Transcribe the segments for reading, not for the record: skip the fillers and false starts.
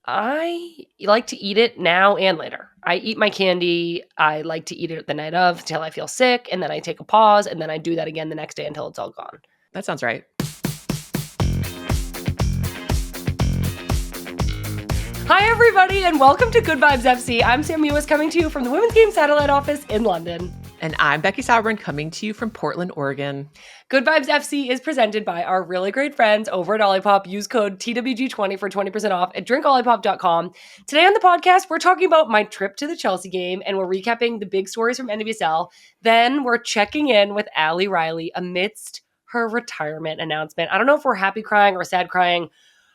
I like to eat it now and later. I eat my candy. I like to eat it the night of until I feel sick, and then I take a pause, and then I do that again the next day until it's all gone. That sounds right. Hi, everybody, and welcome to Good Vibes FC. I'm Sam Mewis, coming to you from the Women's Game Satellite Office in London. And I'm Becky Sauerbrunn, coming to you from Portland, Oregon. Good Vibes FC is presented by our really great friends over at Olipop. Use code TWG20 for 20% off at drinkolipop.com. Today on the podcast, we're talking about my trip to the Chelsea game, and we're recapping the big stories from NWSL. Then we're checking in with Ali Riley amidst her retirement announcement. I don't know if we're happy crying or sad crying.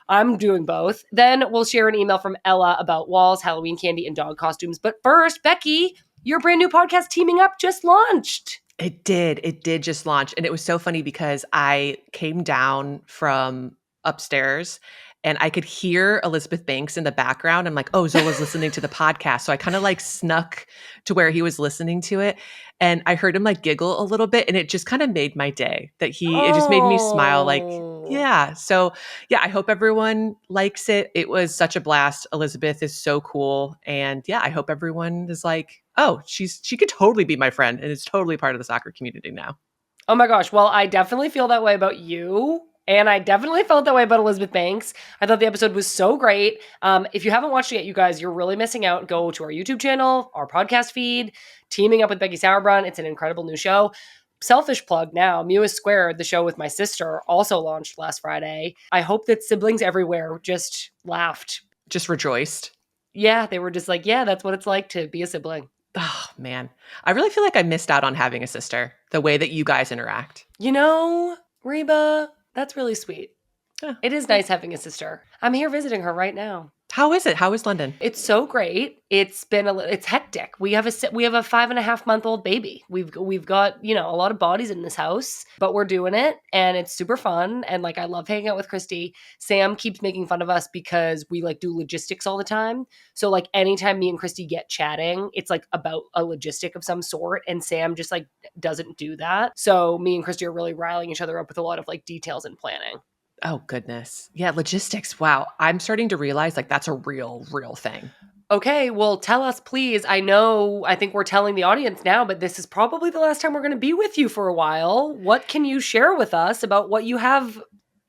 I'm doing both. Then we'll share an email from Ella about walls, Halloween candy, and dog costumes. But first, Becky, your brand new podcast, Teaming Up, just launched. It did just launch. And it was so funny because I came down from upstairs and I could hear Elizabeth Banks in the background. I'm like, oh, Zola's listening to the podcast. So I kind of like snuck to where he was listening to it. And I heard him like giggle a little bit. And it just kind of made my day it just made me smile. Like, yeah. So yeah, I hope everyone likes it. It was such a blast. Elizabeth is so cool. And yeah, I hope everyone is like, oh, she could totally be my friend and is totally part of the soccer community now. Oh my gosh. Well, I definitely feel that way about you. And I definitely felt that way about Elizabeth Banks. I thought the episode was so great. If you haven't watched it yet, you guys, you're really missing out. Go to our YouTube channel, our podcast feed, Teaming Up with Becky Sauerbrunn. It's an incredible new show. Selfish plug now, Mewis Squared, the show with my sister, also launched last Friday. I hope that siblings everywhere just laughed. Just rejoiced. Yeah, they were just like, yeah, that's what it's like to be a sibling. Oh, man. I really feel like I missed out on having a sister, the way that you guys interact. You know, Reba, that's really sweet. Yeah. It is nice having a sister. I'm here visiting her right now. How is it? How is London? It's so great. It's hectic. We have a 5.5-month-old baby. We've got, a lot of bodies in this house, but we're doing it and it's super fun. And like, I love hanging out with Christy. Sam keeps making fun of us because we like do logistics all the time. So like anytime me and Christy get chatting, it's like about a logistic of some sort. And Sam just like doesn't do that. So me and Christy are really riling each other up with a lot of like details and planning. Oh, goodness. Yeah, logistics. Wow. I'm starting to realize like that's a real thing. Okay, well, tell us, please. I think we're telling the audience now, but this is probably the last time we're going to be with you for a while. What can you share with us about what you have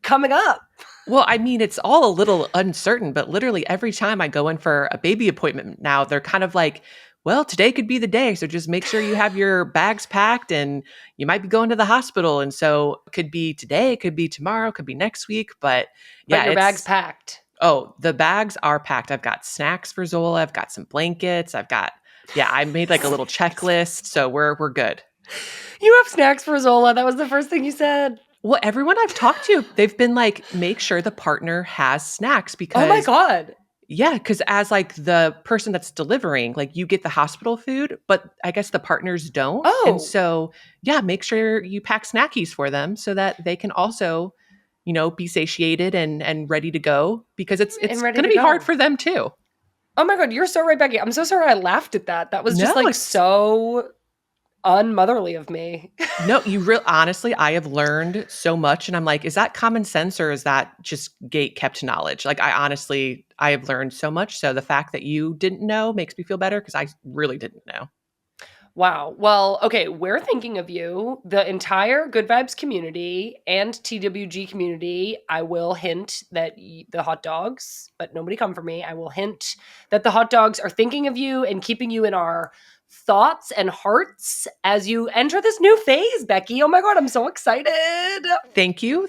coming up? Well, I mean, it's all a little uncertain, but literally every time I go in for a baby appointment now, they're kind of like, well, today could be the day. So just make sure you have your bags packed and you might be going to the hospital. And so it could be today, it could be tomorrow, it could be next week. But yeah, your bag's packed. Oh, the bags are packed. I've got snacks for Zola. I've got some blankets. I made like a little checklist. So we're good. You have snacks for Zola. That was the first thing you said. Well, everyone I've talked to, they've been like, make sure the partner has snacks because. Oh my God. Yeah, because as like the person that's delivering, like you get the hospital food, but I guess the partners don't. Oh. And so, yeah, make sure you pack snackies for them so that they can also, be satiated and ready to go because it's going to be hard for them too. Oh my God, you're so right, Becky. I'm so sorry I laughed at that. That was just so unmotherly of me. No, honestly, I have learned so much and I'm like, is that common sense or is that just gate kept knowledge? Like I have learned so much. So the fact that you didn't know makes me feel better because I really didn't know. Wow. Well, okay, we're thinking of you, the entire Good Vibes community and TWG community. I will hint that the hot dogs, but nobody come for me. I will hint that the hot dogs are thinking of you and keeping you in our thoughts and hearts as you enter this new phase, Becky. Oh my God, I'm so excited. Thank you.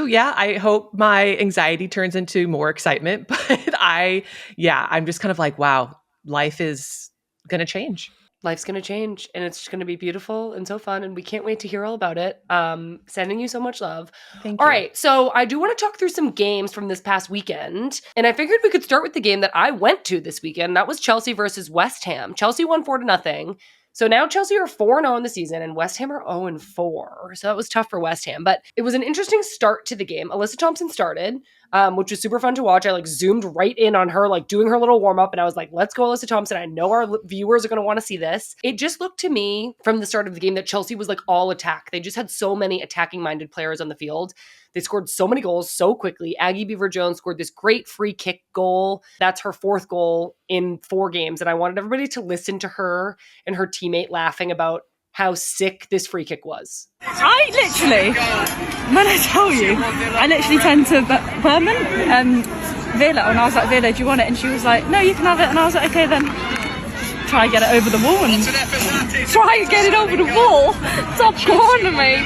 Yeah, I hope my anxiety turns into more excitement, but I'm just kind of like, wow, life is going to change. Life's going to change and it's just going to be beautiful and so fun. And we can't wait to hear all about it. Sending you so much love. Thank you. All right. So I do want to talk through some games from this past weekend. And I figured we could start with the game that I went to this weekend. That was Chelsea versus West Ham. Chelsea won 4-0. So now Chelsea are 4-0 in the season and West Ham are 0-4. So that was tough for West Ham. But it was an interesting start to the game. Alyssa Thompson started. which was super fun to watch. I like zoomed right in on her, like doing her little warm up. And I was like, let's go, Alyssa Thompson. I know our viewers are going to want to see this. It just looked to me from the start of the game that Chelsea was like all attack. They just had so many attacking minded players on the field. They scored so many goals so quickly. Aggie Beaver-Jones scored this great free kick goal. That's her 4th goal in 4 games. And I wanted everybody to listen to her and her teammate laughing about how sick this free kick was. I literally, when I tell you, I literally turned to Berman, Villa, and I was like, Villa, do you want it? And she was like, no, you can have it. And I was like, okay, then just try and get it over the wall. And try and get it over the wall. Top corner, mate.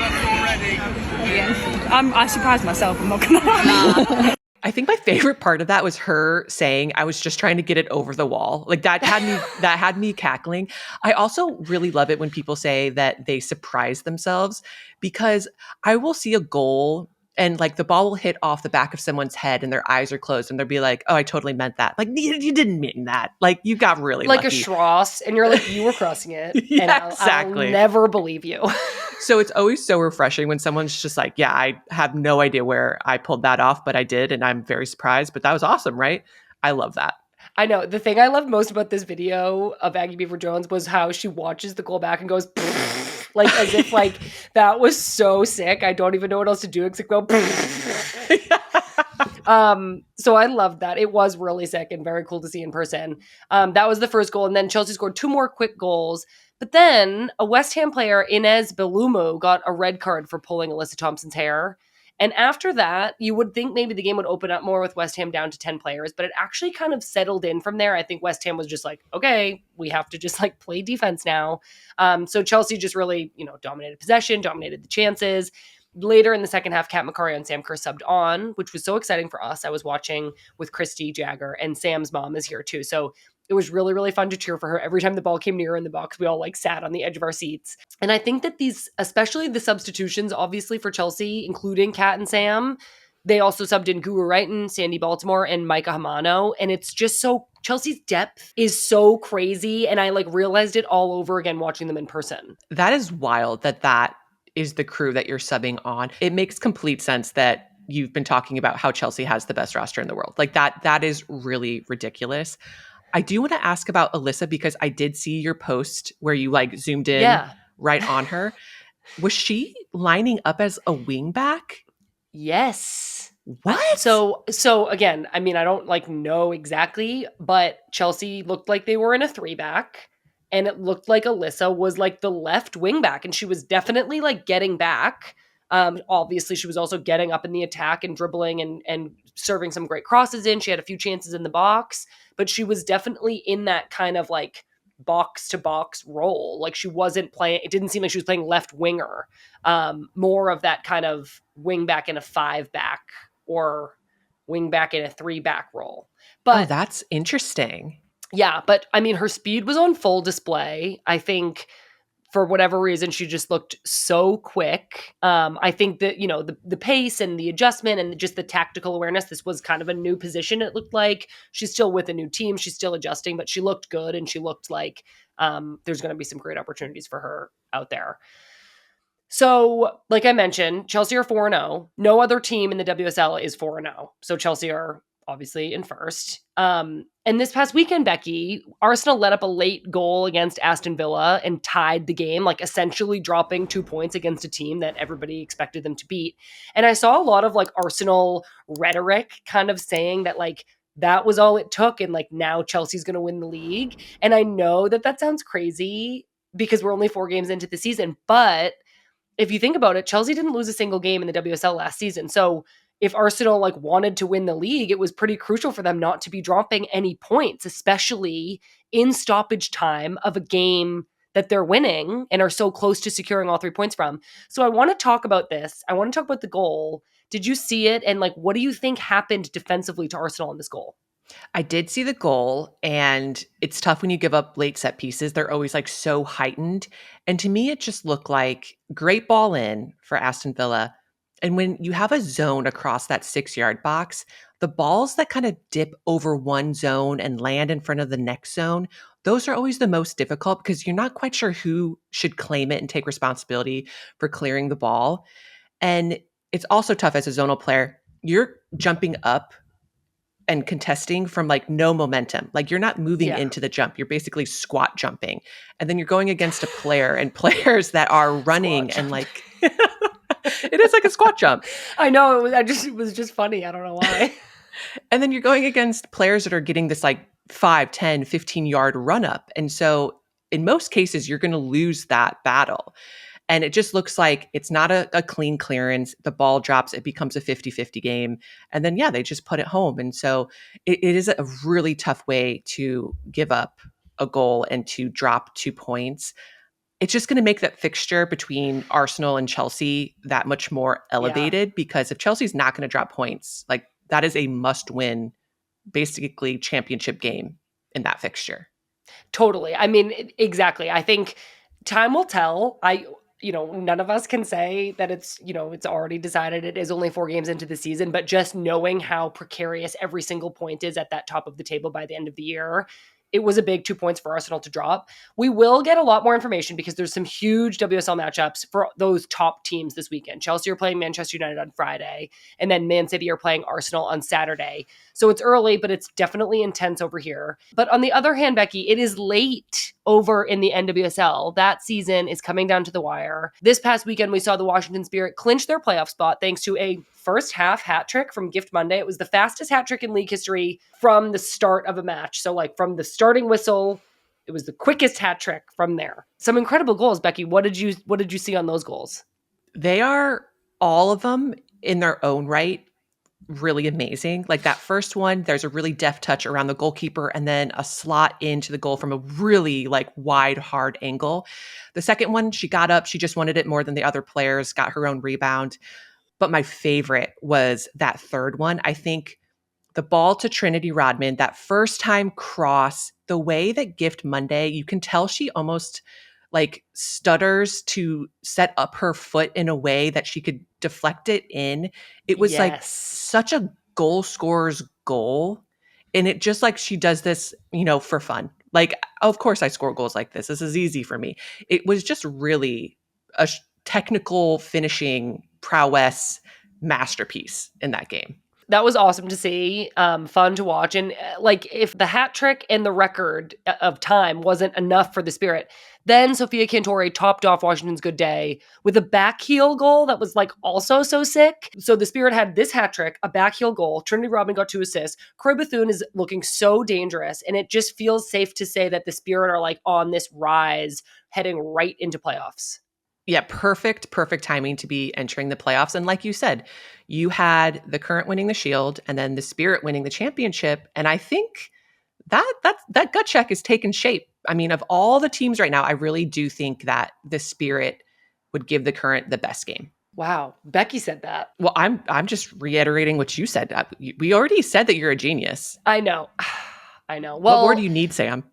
I surprised myself, I'm not going to lie. I think my favorite part of that was her saying, I was just trying to get it over the wall. Like that had me cackling. I also really love it when people say that they surprise themselves, because I will see a goal and like the ball will hit off the back of someone's head and their eyes are closed and they'll be like, oh, I totally meant that. Like, you didn't mean that. Like, you got really like lucky. A Schross, and you're like, you were crossing it. Yeah, and exactly. I'll never believe you. So it's always so refreshing when someone's just like, yeah, I have no idea where I pulled that off, but I did. And I'm very surprised, but that was awesome, right? I love that. I know. The thing I loved most about this video of Aggie Beaver-Jones was how she watches the goal back and goes, like, as if like that was so sick. I don't even know what else to do except go. So I loved that. It was really sick and very cool to see in person. That was the first goal. And then Chelsea scored 2 more quick goals. But then a West Ham player, Inez Belumo, got a red card for pulling Alyssa Thompson's hair. And after that, you would think maybe the game would open up more with West Ham down to 10 players, but it actually kind of settled in from there. I think West Ham was just like, okay, we have to just like play defense now. So Chelsea just really, dominated possession, dominated the chances. Later in the second half, Kat Macari and Sam Kerr subbed on, which was so exciting for us. I was watching with Christy Jagger, and Sam's mom is here too. So it was really, really fun to cheer for her. Every time the ball came near in the box, we all like sat on the edge of our seats. And I think that these, especially the substitutions, obviously for Chelsea, including Kat and Sam, they also subbed in Guru Wrighton, Sandy Baltimore, and Micah Hamano. And it's just so, Chelsea's depth is so crazy. And I like realized it all over again watching them in person. That is wild that is the crew that you're subbing on. It makes complete sense that you've been talking about how Chelsea has the best roster in the world. Like that is really ridiculous. I do want to ask about Alyssa, because I did see your post where you like zoomed in right on her. Was she lining up as a wingback? Yes. What? So again, I mean, I don't like know exactly, but Chelsea looked like they were in a 3-back, and it looked like Alyssa was like the left wingback, and she was definitely like getting back. Obviously, she was also getting up in the attack and dribbling and serving some great crosses in. She had a few chances in the box, but she was definitely in that kind of like box to box role. Like she wasn't playing, it didn't seem like she was playing left winger, more of that kind of wing back in a 5-back or wing back in a 3-back role. But that's interesting. Yeah. But I mean, her speed was on full display. I think for whatever reason, she just looked so quick. I think that, the pace and the adjustment and just the tactical awareness, this was kind of a new position. It looked like she's still with a new team. She's still adjusting, but she looked good. And she looked like there's going to be some great opportunities for her out there. So like I mentioned, Chelsea are 4-0. No other team in the WSL is 4-0. So Chelsea are obviously in first. And this past weekend, Becky, Arsenal let up a late goal against Aston Villa and tied the game, like essentially dropping 2 points against a team that everybody expected them to beat. And I saw a lot of like Arsenal rhetoric kind of saying that like that was all it took, and like now Chelsea's going to win the league. And I know that sounds crazy because we're only 4 games into the season, but if you think about it, Chelsea didn't lose a single game in the WSL last season. So if Arsenal like wanted to win the league, it was pretty crucial for them not to be dropping any points, especially in stoppage time of a game that they're winning and are so close to securing all 3 points from. So I want to talk about this. I want to talk about the goal. Did you see it? And like, what do you think happened defensively to Arsenal in this goal? I did see the goal, and it's tough when you give up late set pieces. They're always like so heightened. And to me, it just looked like great ball in for Aston Villa. And when you have a zone across that 6-yard box, the balls that kind of dip over one zone and land in front of the next zone, those are always the most difficult because you're not quite sure who should claim it and take responsibility for clearing the ball. And it's also tough as a zonal player. you're jumping up and contesting from like no momentum. Like you're not moving into the jump. You're basically squat jumping. And then you're going against a player and players that are running and like it is like a squat jump. I know. It was just funny. I don't know why. And then you're going against players that are getting this like 5, 10, 15-yard run up. And so in most cases, you're going to lose that battle. And it just looks like it's not a clean clearance. The ball drops. It becomes a 50-50 game. And then, they just put it home. And so it is a really tough way to give up a goal and to drop 2 points. It's just going to make that fixture between Arsenal and Chelsea that much more elevated because if Chelsea's not going to drop points, like that is a must-win, basically championship game in that fixture. Totally. I mean, exactly. I think time will tell. None of us can say that it's already decided. It is only 4 games into the season, but just knowing how precarious every single point is at that top of the table by the end of the year, it was a big 2 points for Arsenal to drop. We will get a lot more information because there's some huge WSL matchups for those top teams this weekend. Chelsea are playing Manchester United on Friday, and then Man City are playing Arsenal on Saturday. So it's early, but it's definitely intense over here. But on the other hand, Becky, it is late over in the NWSL. That season is coming down to the wire. This past weekend, we saw the Washington Spirit clinch their playoff spot thanks to a first half hat trick from Gift Monday. It was the fastest hat trick in league history from the start of a match. So like from the starting whistle, it was the quickest hat trick from there. Some incredible goals, Becky. What did you see on those goals? They are all of them in their own right really amazing. Like that first one, there's a really deft touch around the goalkeeper and then a slot into the goal from a really like wide, hard angle. The second one, she got up. She just wanted it more than the other players, got her own rebound. But my favorite was that third one. I think the ball to Trinity Rodman, that first time cross, the way that Gift Monday, you can tell she almost like stutters to set up her foot in a way that she could deflect it in. It was like such a goal scorer's goal. And it just like she does this, for fun. Like, of course I score goals like this. This is easy for me. It was just really a technical finishing prowess masterpiece in that game. That was awesome to see, fun to watch. And like if the hat trick and the record of time wasn't enough for the Spirit, then Sofia Cantore topped off Washington's good day with a back heel goal that was like also so sick. So the Spirit had this hat trick, a back heel goal. Trinity Rodman got 2 assists. Croy Bethune is looking so dangerous. And it just feels safe to say that the Spirit are like on this rise heading right into playoffs. Yeah, perfect timing to be entering the playoffs. And like you said, you had the current winning the Shield and then the Spirit winning the championship. And I think that gut check is taking shape. I mean, of all the teams right now, I really do think that the Spirit would give the current the best game. Wow. Becky said that. Well, I'm just reiterating what you said. We already said that you're a genius. I know. Well, what more do you need, Sam?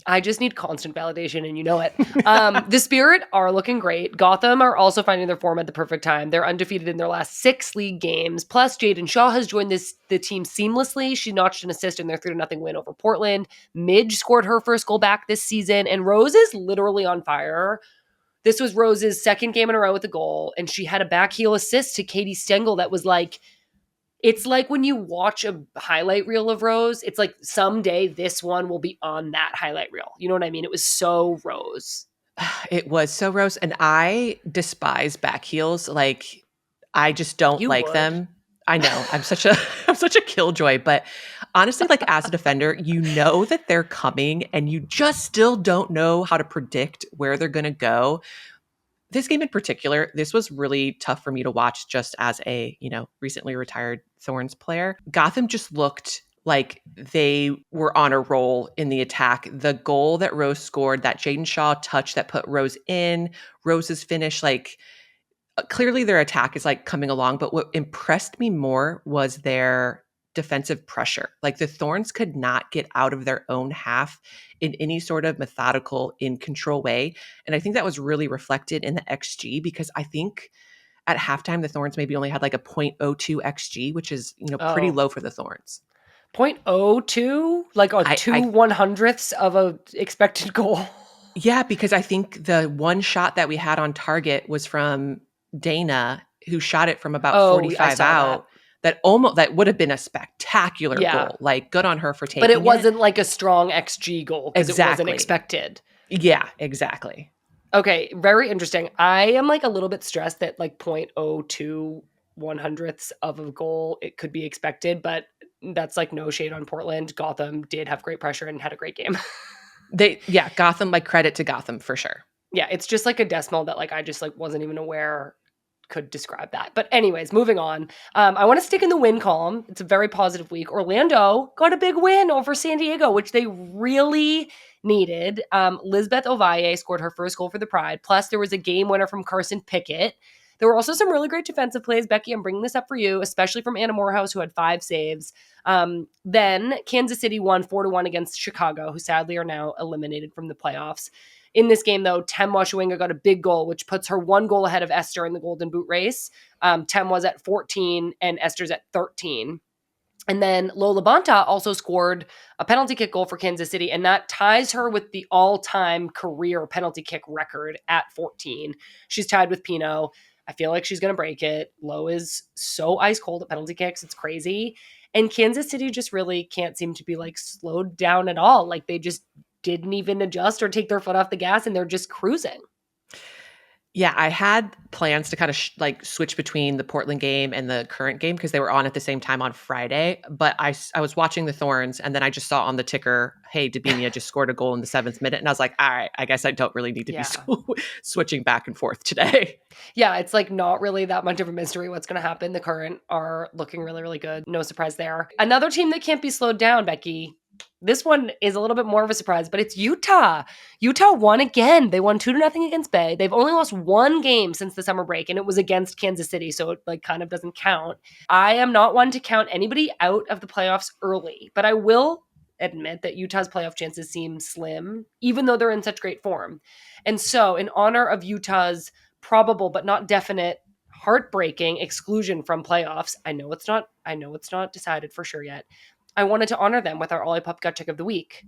I just need constant validation, and you know it. The Spirit are looking great. Gotham are also finding their form at the perfect time. They're undefeated in their last 6 league games. Plus, Jayden Shaw has joined the team seamlessly. She notched an assist in their 3-0 win over Portland. Midge scored her first goal back this season, and Rose is literally on fire. This was Rose's second game in a row with a goal, and she had a back heel assist to Katie Stengel that was like, it's like when you watch a highlight reel of Rose, it's like someday this one will be on that highlight reel. You know what I mean? It was so Rose. It was so Rose. And I despise back heels. Like, I just don't like them. I know. I'm such a killjoy. But honestly, like as a defender, you know that they're coming and you just still don't know how to predict where they're going to go. This game in particular, this was really tough for me to watch just as a, recently retired Thorns player. Gotham just looked like they were on a roll in the attack. The goal that Rose scored, that Jayden Shaw touch that put Rose in, Rose's finish, like clearly their attack is like coming along. But what impressed me more was their defensive pressure. Like the Thorns could not get out of their own half in any sort of methodical, in control way. And I think that was really reflected in the XG because I think at halftime, the Thorns maybe only had like a 0.02 XG, which is, pretty low for the Thorns. 0.02? Like a 2/100ths of a expected goal? Yeah, because I think the one shot that we had on target was from Dana, who shot it from about 45 out. that would have been a spectacular goal. Like, good on her for taking it. But it wasn't like a strong XG goal because it wasn't expected. Yeah, exactly. Okay, very interesting. I am like a little bit stressed that like 0.02 100ths of a goal, it could be expected, but that's like no shade on Portland. Gotham did have great pressure and had a great game. Gotham, like credit to Gotham for sure. Yeah, it's just like a decimal that like I just like wasn't even aware could describe that. But anyways, moving on. I want to stick in the win column. It's a very positive week. Orlando got a big win over San Diego, which they really needed. Lisbeth Ovalle scored her first goal for the Pride. Plus, there was a game winner from Carson Pickett. There were also some really great defensive plays. Becky, I'm bringing this up for you, especially from Anna Morehouse, who had 5 saves. Then Kansas City won 4-1 against Chicago, who sadly are now eliminated from the playoffs. In this game, though, Tem Washawinga got a big goal, which puts her 1 goal ahead of Esther in the Golden Boot race. Tem was at 14 and Esther's at 13. And then Lola Bonta also scored a penalty kick goal for Kansas City, and that ties her with the all-time career penalty kick record at 14. She's tied with Pino. I feel like she's going to break it. Lo is so ice cold at penalty kicks. It's crazy. And Kansas City just really can't seem to be like slowed down at all. Like they just didn't even adjust or take their foot off the gas, and they're just cruising. Yeah, I had plans to kind of like switch between the Portland game and the current game because they were on at the same time on Friday. But I was watching the Thorns, and then I just saw on the ticker, hey, Dabinia just scored a goal in the 7th minute. And I was like, all right, I guess I don't really need to be switching back and forth today. Yeah, it's like not really that much of a mystery what's going to happen. The Current are looking really, really good. No surprise there. Another team that can't be slowed down, Becky. This one is a little bit more of a surprise, but it's Utah. Utah won again. They won 2-0 against Bay. They've only lost 1 game since the summer break, and it was against Kansas City, so it like kind of doesn't count. I am not one to count anybody out of the playoffs early, but I will admit that Utah's playoff chances seem slim, even though they're in such great form. And so, in honor of Utah's probable but not definite heartbreaking exclusion from playoffs, I know it's not decided for sure yet. I wanted to honor them with our Olipop gut check of the week.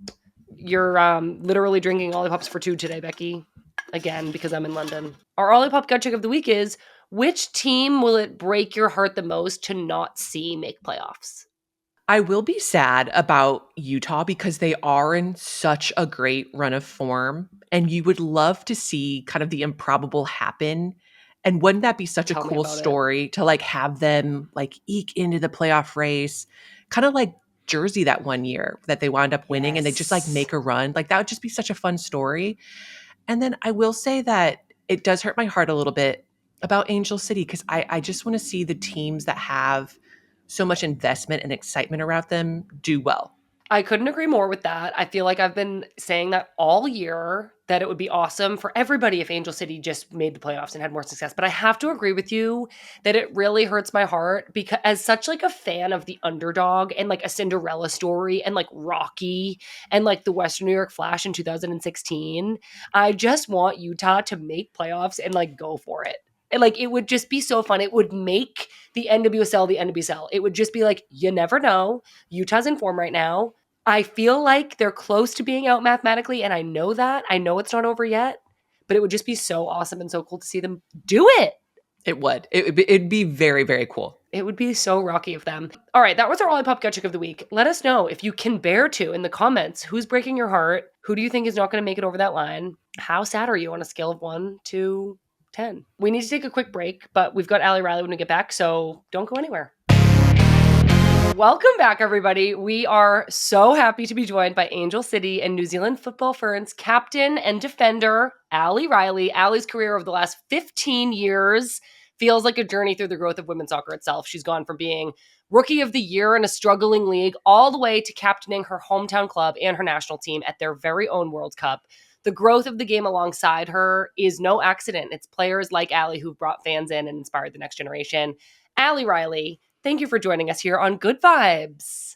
You're literally drinking Olipops for 2 today, Becky. Again, because I'm in London. Our Olipop gut check of the week is, which team will it break your heart the most to not see make playoffs? I will be sad about Utah because they are in such a great run of form, and you would love to see kind of the improbable happen. And wouldn't that be such a cool story to like have them like eke into the playoff race, kind of like Jersey that one year that they wound up winning and they just like make a run. Like that would just be such a fun story. And then I will say that it does hurt my heart a little bit about Angel City because I just want to see the teams that have so much investment and excitement around them do well. I couldn't agree more with that. I feel like I've been saying that all year, that it would be awesome for everybody if Angel City just made the playoffs and had more success. But I have to agree with you that it really hurts my heart because as such like a fan of the underdog and like a Cinderella story and like Rocky and like the Western New York Flash in 2016, I just want Utah to make playoffs and like go for it. And like, it would just be so fun. It would make the NWSL the NWSL. It would just be like, you never know. Utah's in form right now. I feel like they're close to being out mathematically, and I know that. I know it's not over yet, but it would just be so awesome and so cool to see them do it. It would. It'd be very, very cool. It would be so rocky of them. All right, that was our Olipop gut check of the week. Let us know if you can bear to in the comments. Who's breaking your heart? Who do you think is not going to make it over that line? How sad are you on a scale of 1 to 10? We need to take a quick break, but we've got Allie Riley when we get back, so don't go anywhere. Welcome back, everybody. We are so happy to be joined by Angel City and New Zealand Football Ferns captain and defender, Allie Riley. Allie's career over the last 15 years feels like a journey through the growth of women's soccer itself. She's gone from being Rookie of the Year in a struggling league all the way to captaining her hometown club and her national team at their very own World Cup. The growth of the game alongside her is no accident. It's players like Allie who've brought fans in and inspired the next generation. Allie Riley, thank you for joining us here on Good Vibes.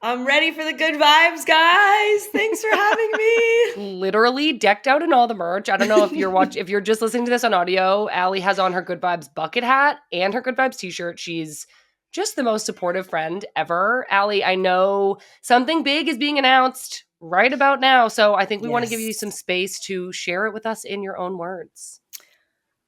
I'm ready for the good vibes, guys. Thanks for having me. Literally decked out in all the merch. I don't know if if you're just listening to this on audio, Allie has on her Good Vibes bucket hat and her Good Vibes t-shirt. She's just the most supportive friend ever. Allie, I know something big is being announced right about now, so I think we want to give you some space to share it with us in your own words.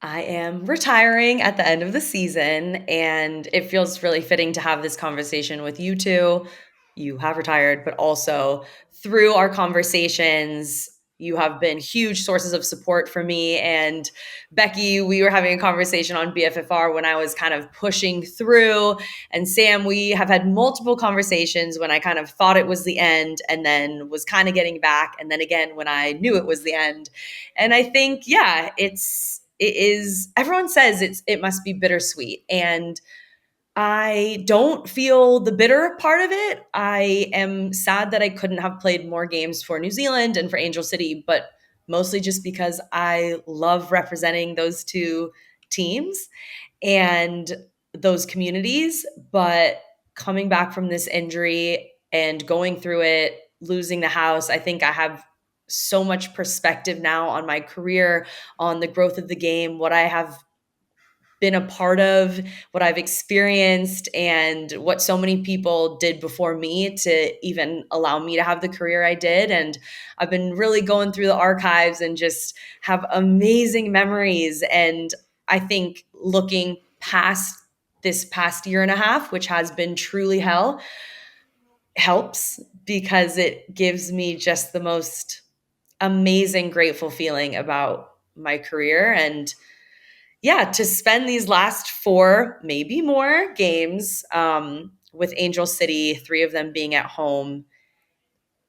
I am retiring at the end of the season, and it feels really fitting to have this conversation with you two. You have retired, but also through our conversations, you have been huge sources of support for me. And Becky, we were having a conversation on BFFR when I was kind of pushing through. And Sam, we have had multiple conversations when I kind of thought it was the end and then was kind of getting back. And then again, when I knew it was the end. And I think, yeah, it is, everyone says it must be bittersweet. And I don't feel the bitter part of it. I am sad that I couldn't have played more games for New Zealand and for Angel City, but mostly just because I love representing those two teams and those communities. But coming back from this injury and going through it, losing the house, I think I have so much perspective now on my career, on the growth of the game, what I have been a part of, what I've experienced, and what so many people did before me to even allow me to have the career I did. And I've been really going through the archives and just have amazing memories. And I think looking past this past year and a half, which has been truly hell, helps because it gives me just the most amazing, grateful feeling about my career. And yeah, to spend these last 4, maybe more games with Angel City, 3 of them being at home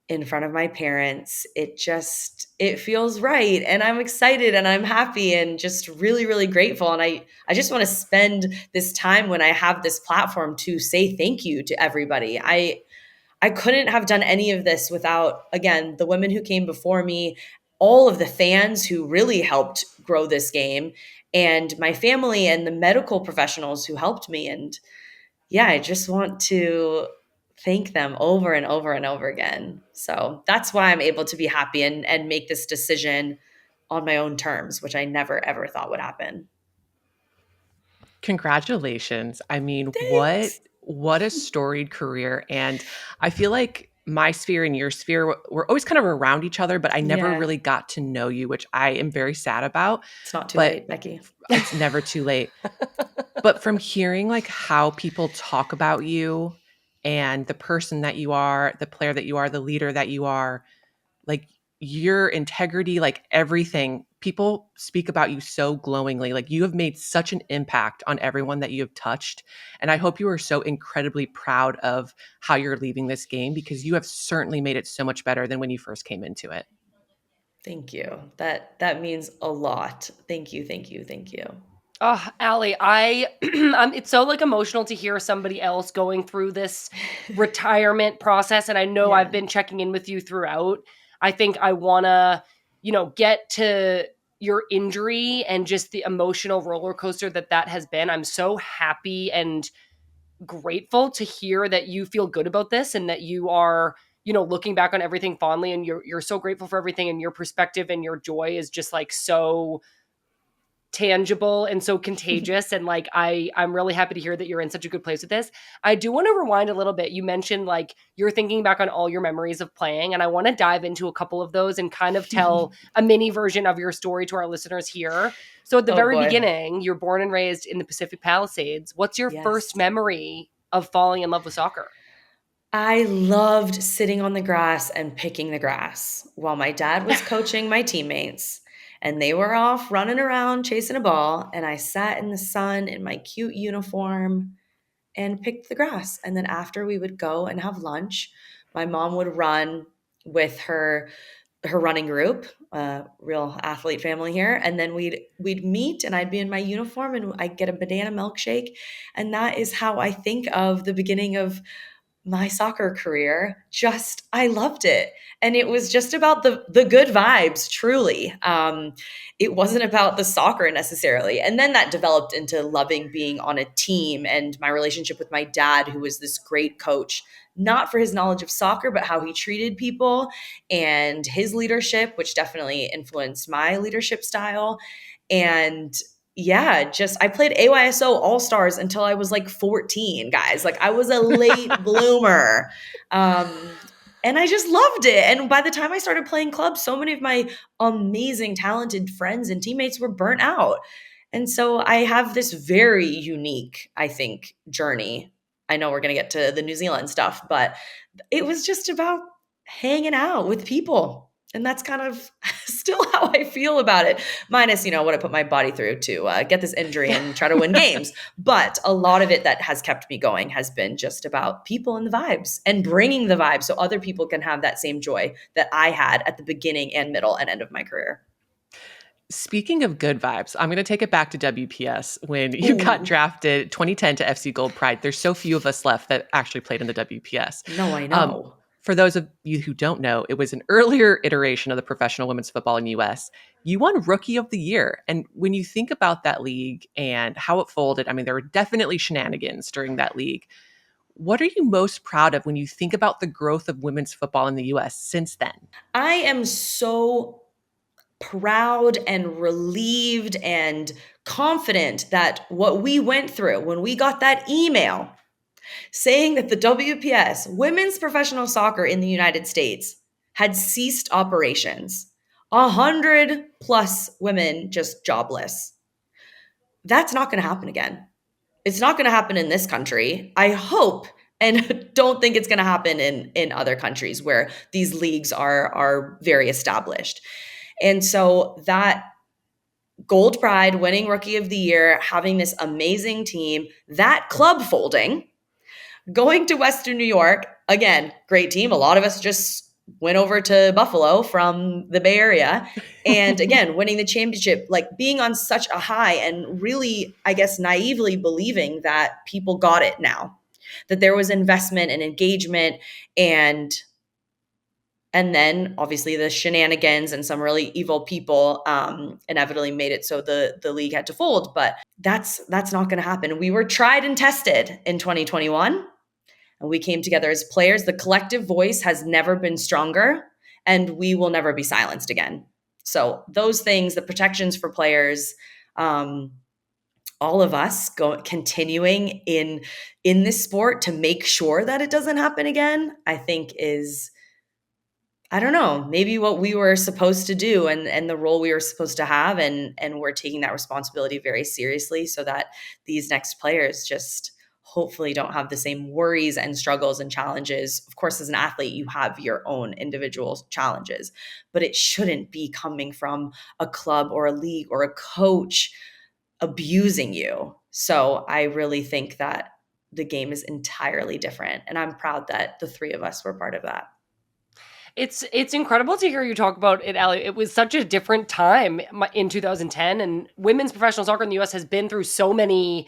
in front of my parents, it feels right. And I'm excited and I'm happy and just really, really grateful. And I just want to spend this time when I have this platform to say thank you to everybody. I couldn't have done any of this without, again, the women who came before me, all of the fans who really helped grow this game, and my family and the medical professionals who helped me. And yeah, I just want to thank them over and over and over again. So that's why I'm able to be happy and make this decision on my own terms, which I never, ever thought would happen. Congratulations. I mean, Thanks. what a storied career. And I feel like my sphere and your sphere, we're always kind of around each other, but I never Yeah. really got to know you, which I am very sad about. It's not too But late, Becky. it's never too late. But from hearing like how people talk about you and the person that you are, the player that you are, the leader that you are, like your integrity, like everything, people speak about you so glowingly. Like you have made such an impact on everyone that you have touched. And I hope you are so incredibly proud of how you're leaving this game, because you have certainly made it so much better than when you first came into it. Thank you. That means a lot. Thank you, thank you, thank you. Oh, Allie, it's so like emotional to hear somebody else going through this retirement process. And I know Yeah. I've been checking in with you throughout. I think I want to, get to your injury and just the emotional roller coaster that has been. I'm so happy and grateful to hear that you feel good about this and that you are, looking back on everything fondly, and you're so grateful for everything, and your perspective and your joy is just like so tangible and so contagious. And like I'm really happy to hear that you're in such a good place with this. I do want to rewind a little bit. You mentioned like you're thinking back on all your memories of playing, and I want to dive into a couple of those and kind of tell a mini version of your story to our listeners here. So at the very boy. beginning, you're born and raised in the Pacific Palisades. What's your Yes. first memory of falling in love with soccer? I loved sitting on the grass and picking the grass while my dad was coaching my teammates, and they were off running around chasing a ball, and I sat in the sun in my cute uniform and picked the grass. And then after we would go and have lunch, my mom would run with her running group, real athlete family here, and then we'd meet, and I'd be in my uniform and I'd get a banana milkshake. And that is how I think of the beginning of my soccer career. Just, I loved it. And it was just about the good vibes, truly. It wasn't about the soccer necessarily. And then that developed into loving being on a team and my relationship with my dad, who was this great coach, not for his knowledge of soccer, but how he treated people and his leadership, which definitely influenced my leadership style. And yeah, just I played AYSO All-Stars until I was like 14, guys. Like I was a late bloomer. And I just loved it. And by the time I started playing clubs, so many of my amazing, talented friends and teammates were burnt out. And so I have this very unique, I think, journey. I know we're going to get to the New Zealand stuff, but it was just about hanging out with people. And that's kind of still how I feel about it, minus, what I put my body through to get this injury and try to win games. But a lot of it that has kept me going has been just about people and the vibes and bringing the vibes so other people can have that same joy that I had at the beginning and middle and end of my career. Speaking of good vibes, I'm going to take it back to WPS when you got drafted 2010 to FC Gold Pride. There's so few of us left that actually played in the WPS. No, I know. For those of you who don't know, it was an earlier iteration of the professional women's football in the US. You won Rookie of the Year. And when you think about that league and how it folded, I mean, there were definitely shenanigans during that league. What are you most proud of when you think about the growth of women's football in the US since then? I am so proud and relieved and confident that what we went through when we got that email saying that the WPS, women's professional soccer in the United States, had ceased operations. 100+ women just jobless. That's not going to happen again. It's not going to happen in this country. I hope and don't think it's going to happen in other countries where these leagues are very established. And so that Gold Pride, winning Rookie of the Year, having this amazing team, that club folding, going to Western New York, again, great team. A lot of us just went over to Buffalo from the Bay Area. And again, winning the championship, like being on such a high and really, I guess, naively believing that people got it now, that there was investment and engagement and then obviously the shenanigans and some really evil people inevitably made it so the league had to fold. But that's not going to happen. We were tried and tested in 2021. And we came together as players. The collective voice has never been stronger, and we will never be silenced again. So those things, the protections for players, all of us continuing in this sport to make sure that it doesn't happen again, I think is, I don't know, maybe what we were supposed to do and the role we were supposed to have. And we're taking that responsibility very seriously so that these next players just hopefully don't have the same worries and struggles and challenges. Of course, as an athlete, you have your own individual challenges, but it shouldn't be coming from a club or a league or a coach abusing you. So I really think that the game is entirely different. And I'm proud that the three of us were part of that. It's incredible to hear you talk about it, Allie. It was such a different time in 2010, and women's professional soccer in the US has been through so many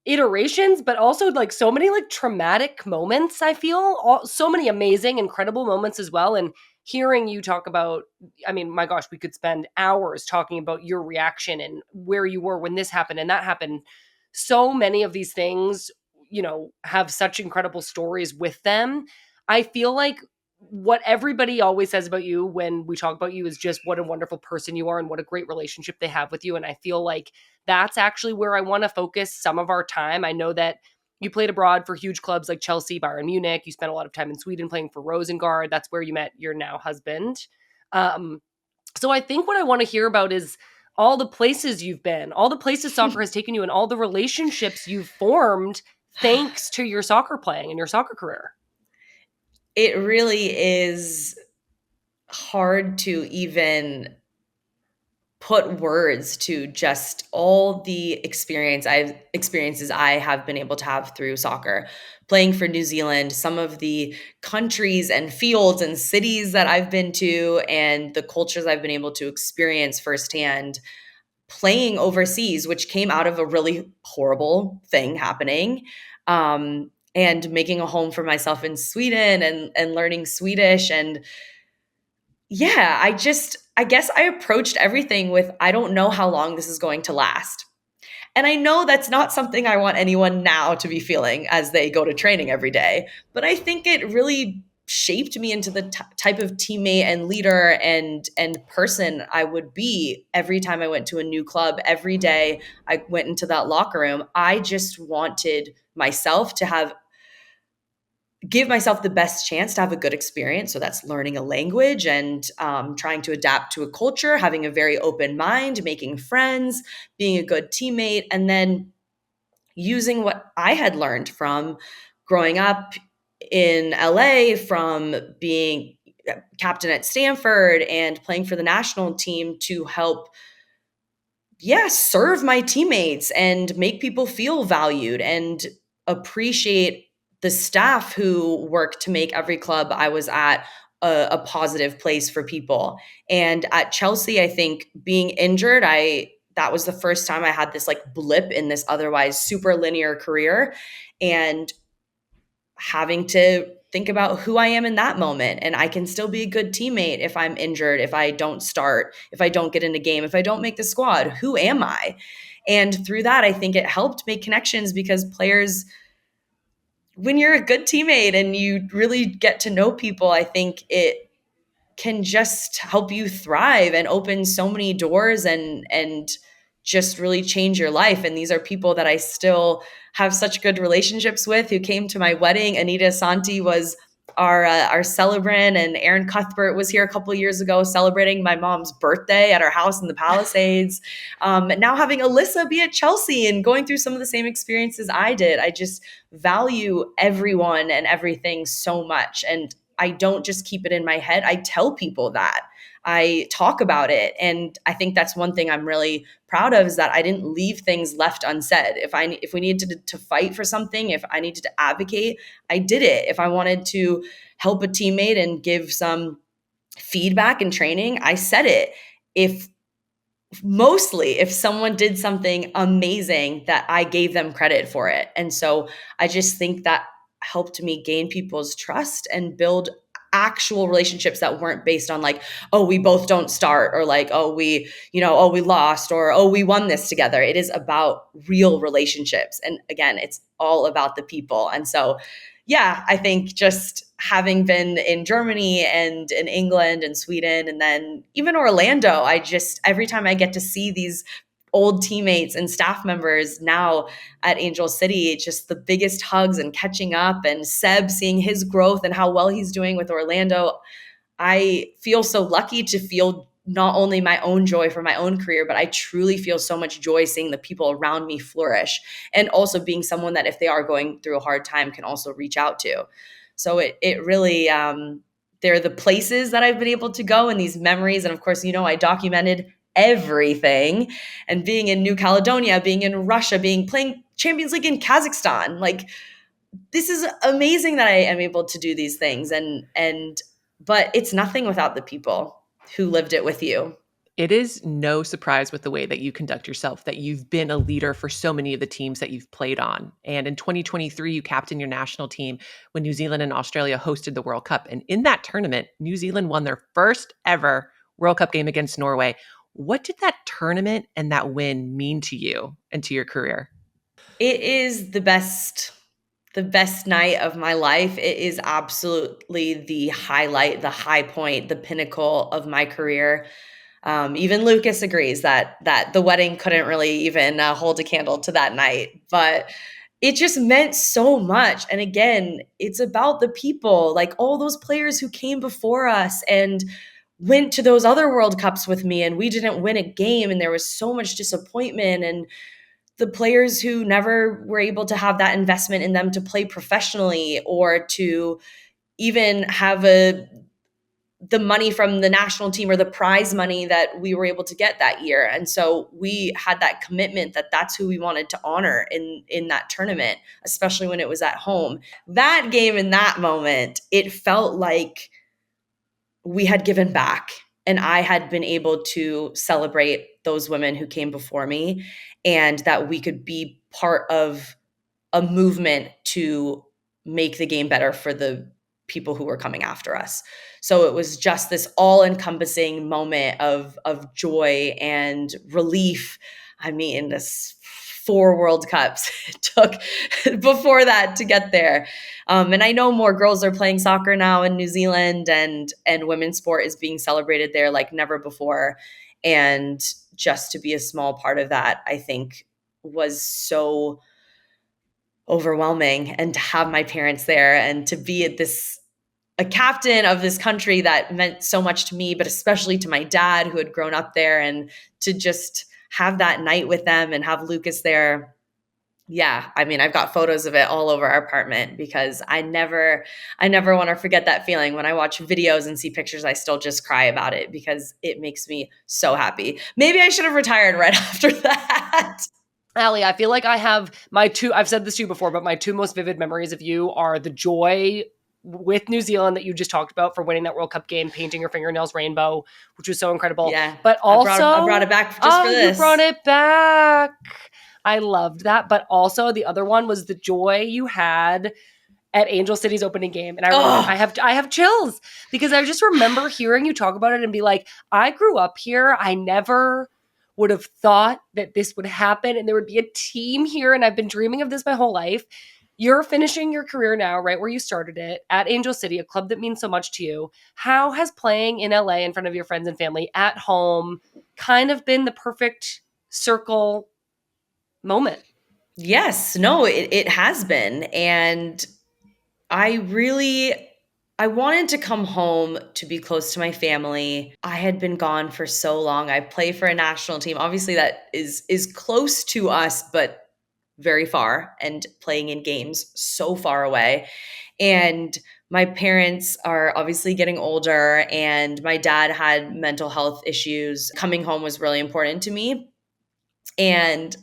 iterations, but also like so many like traumatic moments. I feel so many amazing, incredible moments as well. And hearing you talk about, I mean, my gosh, we could spend hours talking about your reaction and where you were when this happened and that happened. So many of these things, have such incredible stories with them. I feel like what everybody always says about you when we talk about you is just what a wonderful person you are and what a great relationship they have with you. And I feel like that's actually where I want to focus some of our time. I know that you played abroad for huge clubs like Chelsea, Bayern Munich. You spent a lot of time in Sweden playing for Rosengard. That's where you met your now husband. So I think what I want to hear about is all the places you've been, all the places soccer has taken you, and all the relationships you've formed thanks to your soccer playing and your soccer career. It really is hard to even put words to just all the experiences I have been able to have through soccer, playing for New Zealand, some of the countries and fields and cities that I've been to, and the cultures I've been able to experience firsthand, playing overseas, which came out of a really horrible thing happening. And making a home for myself in Sweden and learning Swedish. And yeah, I guess I approached everything with, I don't know how long this is going to last. And I know that's not something I want anyone now to be feeling as they go to training every day. But I think it really shaped me into the type of teammate and leader and person I would be every time I went to a new club. Every day I went into that locker room, I just wanted myself to have give myself the best chance to have a good experience. So that's learning a language and trying to adapt to a culture, having a very open mind, making friends, being a good teammate, and then using what I had learned from growing up in LA, from being captain at Stanford and playing for the national team to help serve my teammates and make people feel valued and appreciate the staff who work to make every club I was at a positive place for people. And at Chelsea, I think being injured, that was the first time I had this like blip in this otherwise super linear career, and having to think about who I am in that moment. And I can still be a good teammate if I'm injured, if I don't start, if I don't get in a game, if I don't make the squad. Who am I? And through that, I think it helped make connections, because players, when you're a good teammate and you really get to know people, I think it can just help you thrive and open so many doors and just really change your life. And these are people that I still have such good relationships with, who came to my wedding. Anita Santi was our celebrant, and Aaron Cuthbert was here a couple of years ago celebrating my mom's birthday at our house in the Palisades. And now having Alyssa be at Chelsea and going through some of the same experiences I did, I just value everyone and everything so much. And I don't just keep it in my head. I tell people that. I talk about it. And I think that's one thing I'm really proud of, is that I didn't leave things left unsaid. If we needed to fight for something, if I needed to advocate, I did it. If I wanted to help a teammate and give some feedback and training, I said it. If someone did something amazing, that I gave them credit for it. And so I just think that helped me gain people's trust and build actual relationships that weren't based on like, oh, we both don't start, or like, we lost, or we won this together. It is about real relationships. And again, it's all about the people. And so, I think just having been in Germany and in England and Sweden, and then even Orlando, every time I get to see these old teammates and staff members now at Angel City, just the biggest hugs and catching up, and Seb seeing his growth and how well he's doing with Orlando. I feel so lucky to feel not only my own joy for my own career, but I truly feel so much joy seeing the people around me flourish, and also being someone that if they are going through a hard time can also reach out to. So it really, they're the places that I've been able to go, and these memories. And of course, I documented everything, and being in New Caledonia, being in Russia, playing Champions League in Kazakhstan. Like, this is amazing that I am able to do these things. But it's nothing without the people who lived it with you. It is no surprise with the way that you conduct yourself that you've been a leader for so many of the teams that you've played on. And in 2023, you captained your national team when New Zealand and Australia hosted the World Cup. And in that tournament, New Zealand won their first ever World Cup game against Norway. What did that tournament and that win mean to you and to your career? It is the best night of my life. It is absolutely the highlight, the high point, the pinnacle of my career. Even Lucas agrees that the wedding couldn't really even hold a candle to that night, but it just meant so much. And again, it's about the people, like all those players who came before us and went to those other World Cups with me, and we didn't win a game, and there was so much disappointment, and the players who never were able to have that investment in them to play professionally, or to even have the money from the national team or the prize money that we were able to get that year. And so we had that commitment that that's who we wanted to honor in that tournament, especially when it was at home. That game, in that moment, it felt like we had given back, and I had been able to celebrate those women who came before me, and that we could be part of a movement to make the game better for the people who were coming after us. So it was just this all-encompassing moment of joy and relief. I mean, this 4 World Cups it took before that to get there. And I know more girls are playing soccer now in New Zealand, and women's sport is being celebrated there like never before. And just to be a small part of that, I think was so overwhelming. And to have my parents there and to be at a captain of this country that meant so much to me, but especially to my dad who had grown up there, and to just have that night with them and have Lucas there. Yeah, I mean, I've got photos of it all over our apartment because I never want to forget that feeling. When I watch videos and see pictures, I still just cry about it because it makes me so happy. Maybe I should have retired right after that. Allie, I feel like I have I've said this to you before, but my two most vivid memories of you are the joy with New Zealand that you just talked about for winning that World Cup game, painting your fingernails rainbow, which was so incredible. Yeah. But also, I brought it back just for this. You brought it back. I loved that. But also the other one was the joy you had at Angel City's opening game. And I have chills because I just remember hearing you talk about it and be like, I grew up here. I never would have thought that this would happen and there would be a team here. And I've been dreaming of this my whole life. You're finishing your career now, right where you started it, at Angel City, a club that means so much to you. How has playing in LA in front of your friends and family at home kind of been the perfect circle moment? Yes, no, it has been. And I wanted to come home to be close to my family. I had been gone for so long. I play for a national team. Obviously that is close to us, but very far, and playing in games so far away. And my parents are obviously getting older, and my dad had mental health issues. Coming home was really important to me. And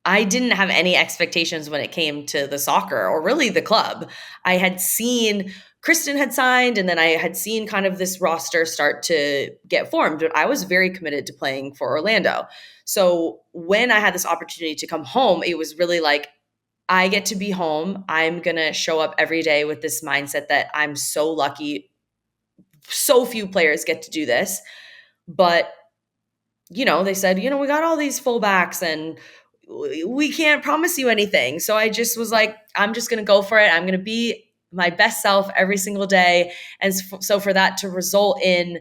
I didn't have any expectations when it came to the soccer or really the club. I had seen Kristen had signed, and then I had seen kind of this roster start to get formed, but I was very committed to playing for Orlando. So when I had this opportunity to come home, it was really like, I get to be home. I'm going to show up every day with this mindset that I'm so lucky. So few players get to do this. But, they said, we got all these fullbacks and we can't promise you anything. So I just was like, I'm just going to go for it. I'm going to be my best self every single day. And so for that to result in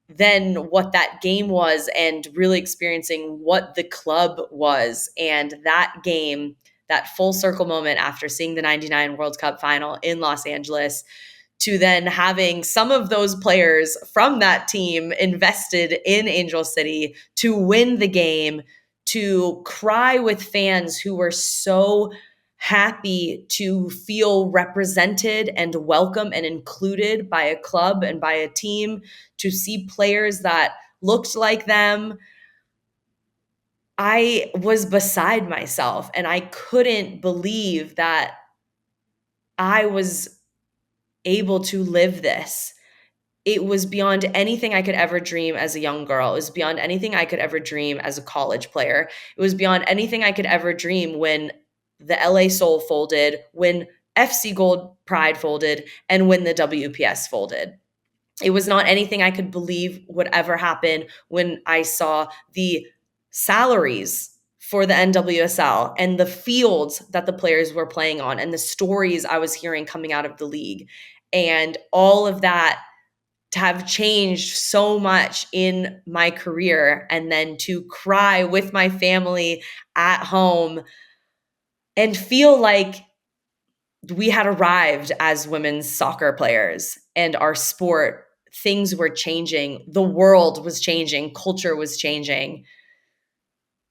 then what that game was, and really experiencing what the club was, and that game, that full circle moment after seeing the 99 World Cup final in Los Angeles, to then having some of those players from that team invested in Angel City to win the game, to cry with fans who were so happy to feel represented and welcome and included by a club and by a team, to see players that looked like them. I was beside myself, and I couldn't believe that I was able to live this. It was beyond anything I could ever dream as a young girl. It was beyond anything I could ever dream as a college player. It was beyond anything I could ever dream when the LA Soul folded, when FC Gold Pride folded, and when the WPS folded. It was not anything I could believe would ever happen when I saw the salaries for the NWSL and the fields that the players were playing on and the stories I was hearing coming out of the league, and all of that to have changed so much in my career, and then to cry with my family at home and feel like we had arrived as women's soccer players, and our sport, things were changing, the world was changing, culture was changing.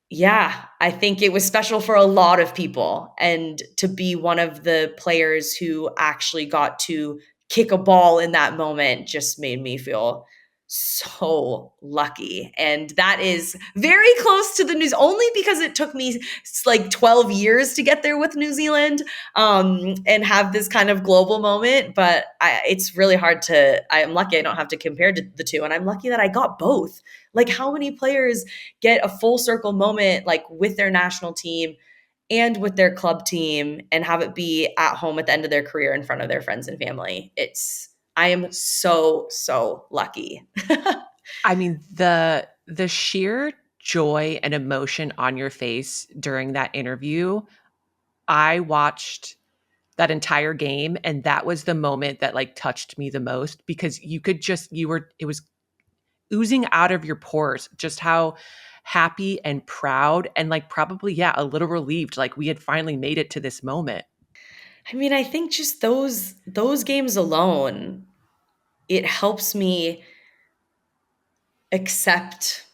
Yeah, I think it was special for a lot of people, and to be one of the players who actually got to kick a ball in that moment just made me feel so lucky. And that is very close to the news, only because it took me like 12 years to get there with New Zealand, and have this kind of global moment. But it's really hard I'm lucky I don't have to compare the two. And I'm lucky that I got both. Like, how many players get a full circle moment, like with their national team and with their club team, and have it be at home at the end of their career in front of their friends and family? I am so, so lucky. I mean, the sheer joy and emotion on your face during that interview, I watched that entire game, and that was the moment that like touched me the most, because it was oozing out of your pores just how happy and proud and like probably, yeah, a little relieved. Like we had finally made it to this moment. I mean, I think just those games alone, it helps me accept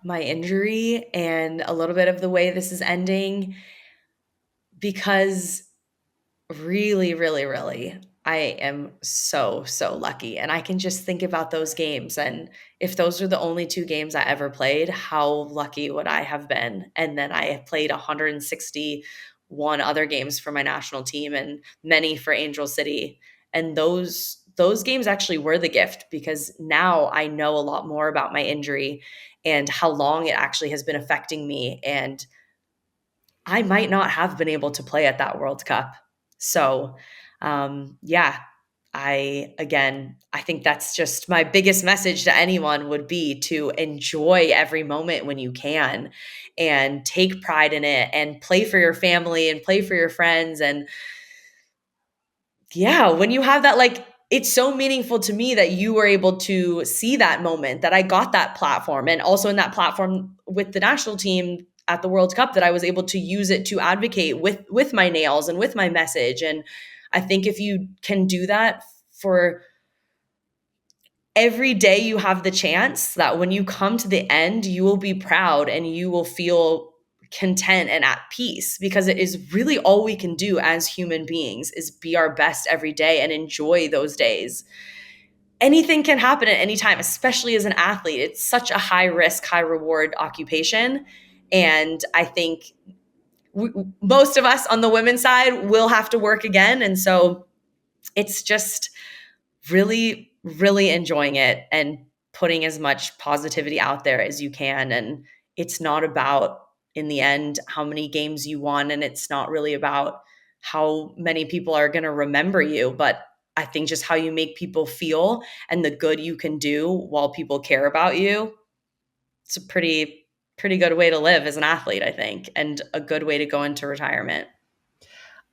my injury and a little bit of the way this is ending, because really, really, really, I am so, so lucky. And I can just think about those games. And if those were the only 2 games I ever played, how lucky would I have been? And then I have played 161 other games for my national team and many for Angel City. And those games actually were the gift, because now I know a lot more about my injury and how long it actually has been affecting me. And I might not have been able to play at that World Cup. So, yeah, I think that's just my biggest message to anyone would be to enjoy every moment when you can and take pride in it and play for your family and play for your friends. And yeah, when you have that, like, it's so meaningful to me that you were able to see that moment, that I got that platform, and also in that platform with the national team at the World Cup, that I was able to use it to advocate with my nails and with my message. And I think if you can do that for every day you have the chance, that when you come to the end, you will be proud and you will feel content and at peace, because it is really all we can do as human beings is be our best every day and enjoy those days. Anything can happen at any time, especially as an athlete. It's such a high risk, high reward occupation. And I think most of us on the women's side will have to work again. And so it's just really, really enjoying it and putting as much positivity out there as you can. And it's not about, in the end, how many games you won. And it's not really about how many people are going to remember you, but I think just how you make people feel and the good you can do while people care about you. It's a pretty good way to live as an athlete, I think, and a good way to go into retirement.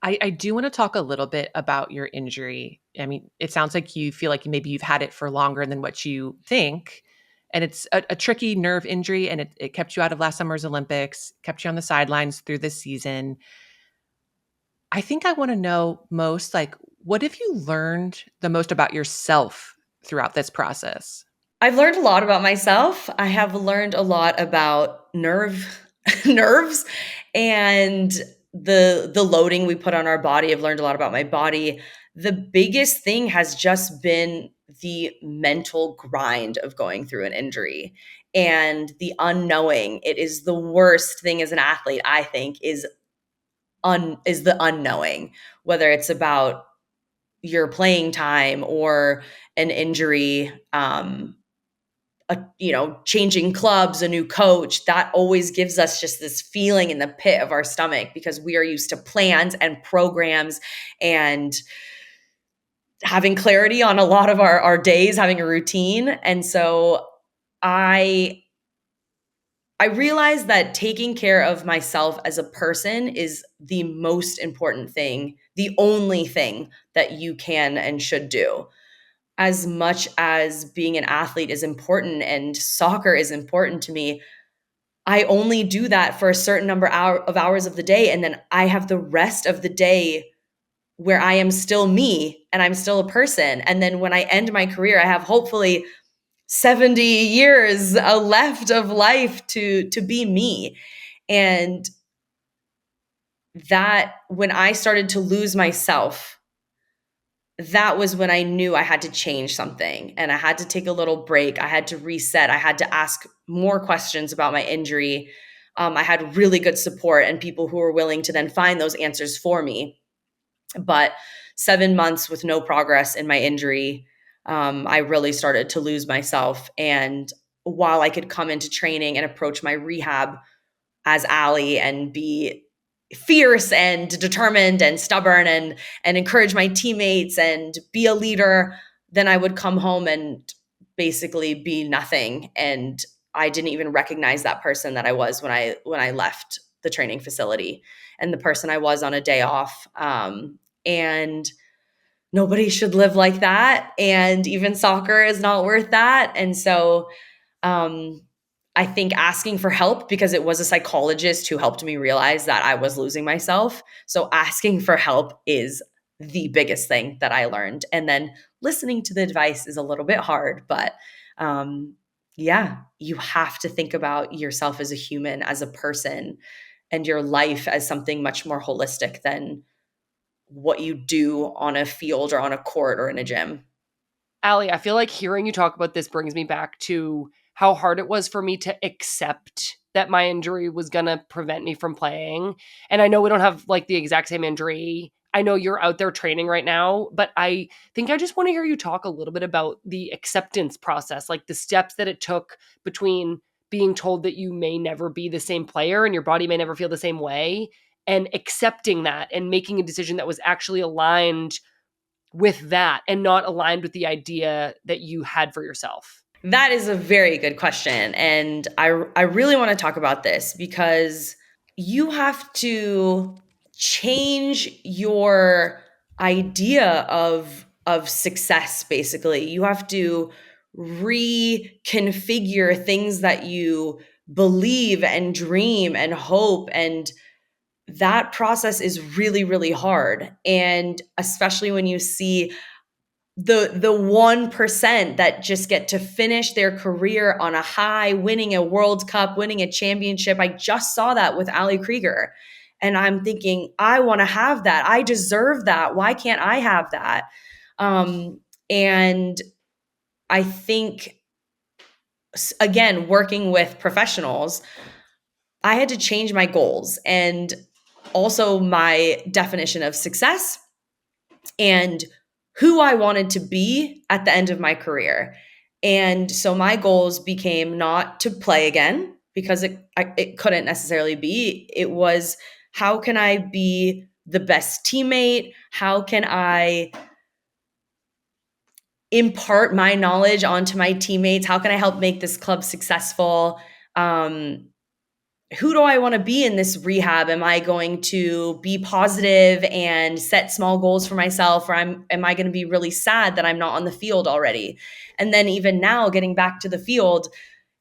I do want to talk a little bit about your injury. I mean, it sounds like you feel like maybe you've had it for longer than what you think. And it's a tricky nerve injury, and it kept you out of last summer's Olympics, kept you on the sidelines through this season. I think I want to know most, like, what have you learned the most about yourself throughout this process? I've learned a lot about myself. I have learned a lot about nerves and the loading we put on our body. I've learned a lot about my body. The biggest thing has just been the mental grind of going through an injury and the unknowing. It is the worst thing as an athlete, I think, is the unknowing, whether it's about your playing time or an injury, changing clubs, a new coach. That always gives us just this feeling in the pit of our stomach, because we are used to plans and programs and having clarity on a lot of our days, having a routine. And so I realized that taking care of myself as a person is the most important thing, the only thing that you can and should do. As much as being an athlete is important and soccer is important to me, I only do that for a certain number of hours of the day. And then I have the rest of the day where I am still me and I'm still a person. And then when I end my career, I have hopefully 70 years left of life to be me. And that, when I started to lose myself, that was when I knew I had to change something and I had to take a little break. I had to reset. I had to ask more questions about my injury. I had really good support and people who were willing to then find those answers for me. But 7 months with no progress in my injury, I really started to lose myself. And while I could come into training and approach my rehab as Allie and be fierce and determined and stubborn and encourage my teammates and be a leader, then I would come home and basically be nothing. And I didn't even recognize that person that I was when I left the training facility and the person I was on a day off. And nobody should live like that. And even soccer is not worth that. And so I I think asking for help, because it was a psychologist who helped me realize that I was losing myself. So asking for help is the biggest thing that I learned. And then listening to the advice is a little bit hard, but yeah, you have to think about yourself as a human, as a person, and your life as something much more holistic than what you do on a field or on a court or in a gym. Allie, I feel like hearing you talk about this brings me back to how hard it was for me to accept that my injury was going to prevent me from playing. And I know we don't have like the exact same injury. I know you're out there training right now, but I think I just want to hear you talk a little bit about the acceptance process, like the steps that it took between being told that you may never be the same player and your body may never feel the same way, and accepting that and making a decision that was actually aligned with that and not aligned with the idea that you had for yourself? That is a very good question. And I really want to talk about this because you have to change your idea of success, basically. You have to reconfigure things that you believe and dream and hope, and that process is really, really hard. And especially when you see the 1% that just get to finish their career on a high, winning a World Cup, winning a championship. I just saw that with Ali Krieger. And I'm thinking, I want to have that. I deserve that. Why can't I have that? And I think, again, working with professionals, I had to change my goals and also my definition of success and who I wanted to be at the end of my career. And so my goals became not to play again, because it couldn't necessarily be. It was, how can I be the best teammate? How can I impart my knowledge onto my teammates? How can I help make this club successful? Who do I want to be in this rehab? Am I going to be positive and set small goals for myself? Or am I going to be really sad that I'm not on the field already? And then even now, getting back to the field,